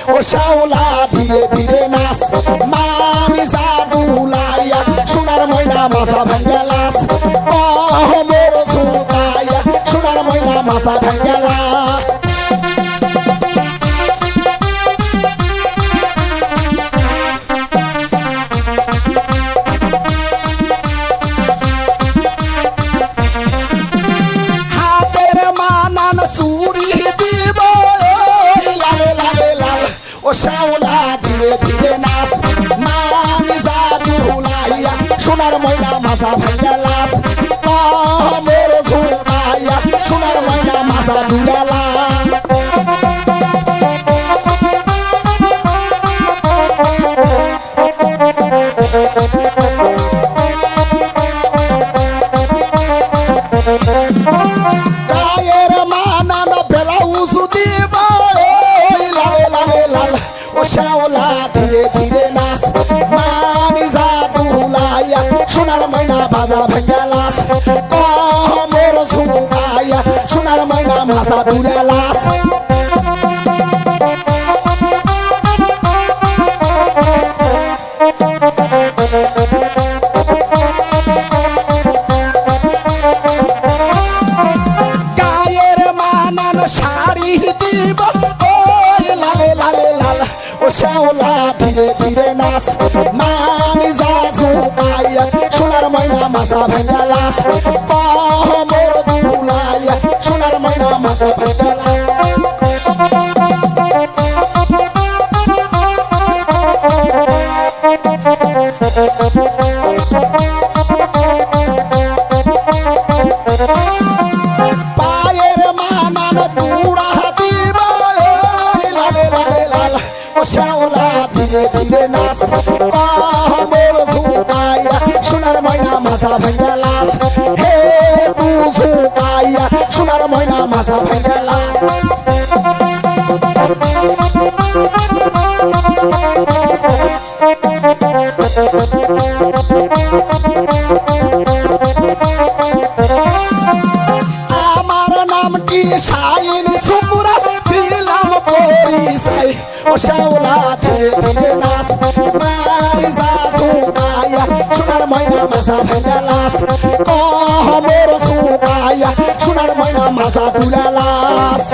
ও শাওলা ধীরে ধীরে নাচ মামি জাদুলাইয়া সোনার ময়না মাথা ভাঙ্গা লাস মোর সুকাইয়া সোনার ময়না মাথা ভাঙ্গা লাস ও শাওলা ধীরে ধীরে নাচ মামি জাদুলাইয়া সোনার ময়না মাথা ভাঙ্গা লাস মোর সুকাইয়া সোনার ময়না মাথা দুলা লাস গায়ের মানান ব্লাউজ দিব ও শাওলা ধীরে ধীরে নাচ মামি জাদুলাইয়া সোনার ময়না বাজা ভাঙ্গা লাস মোর সুকাইয়া সোনার ময়না মাথা দুলা লাস গায়ের মানান শাড়ি দিব ও শাওলা ধীরে ধীরে নাচ মামি জাদুলাইয়া সোনার ময়না মাথা ভাঙ্গা লাস মোর দুলাইয়া সোনার ময়না মাথা ভাঙ্গা লাস পায়ের মানান তুড়া দিব ও শাওলা ধীরে ধীরে নাচ মোর সুকাইয়া সোনার ময়না মাথা ভাঙ্গা লাস হে তু সুকাইয়া সোনার ময়না মাথা ভাঙ্গা লাস আমার নামটি শাইন শুকুরা দিলাম পরিচয় ও শাওলা ধীরে ধীরে নাচ মামি জাদুলাইয়া সোনার ময়না মাথা ভাঙ্গা লাস মোর সুকাইয়া সোনার ময়না মাথা দুলা লাস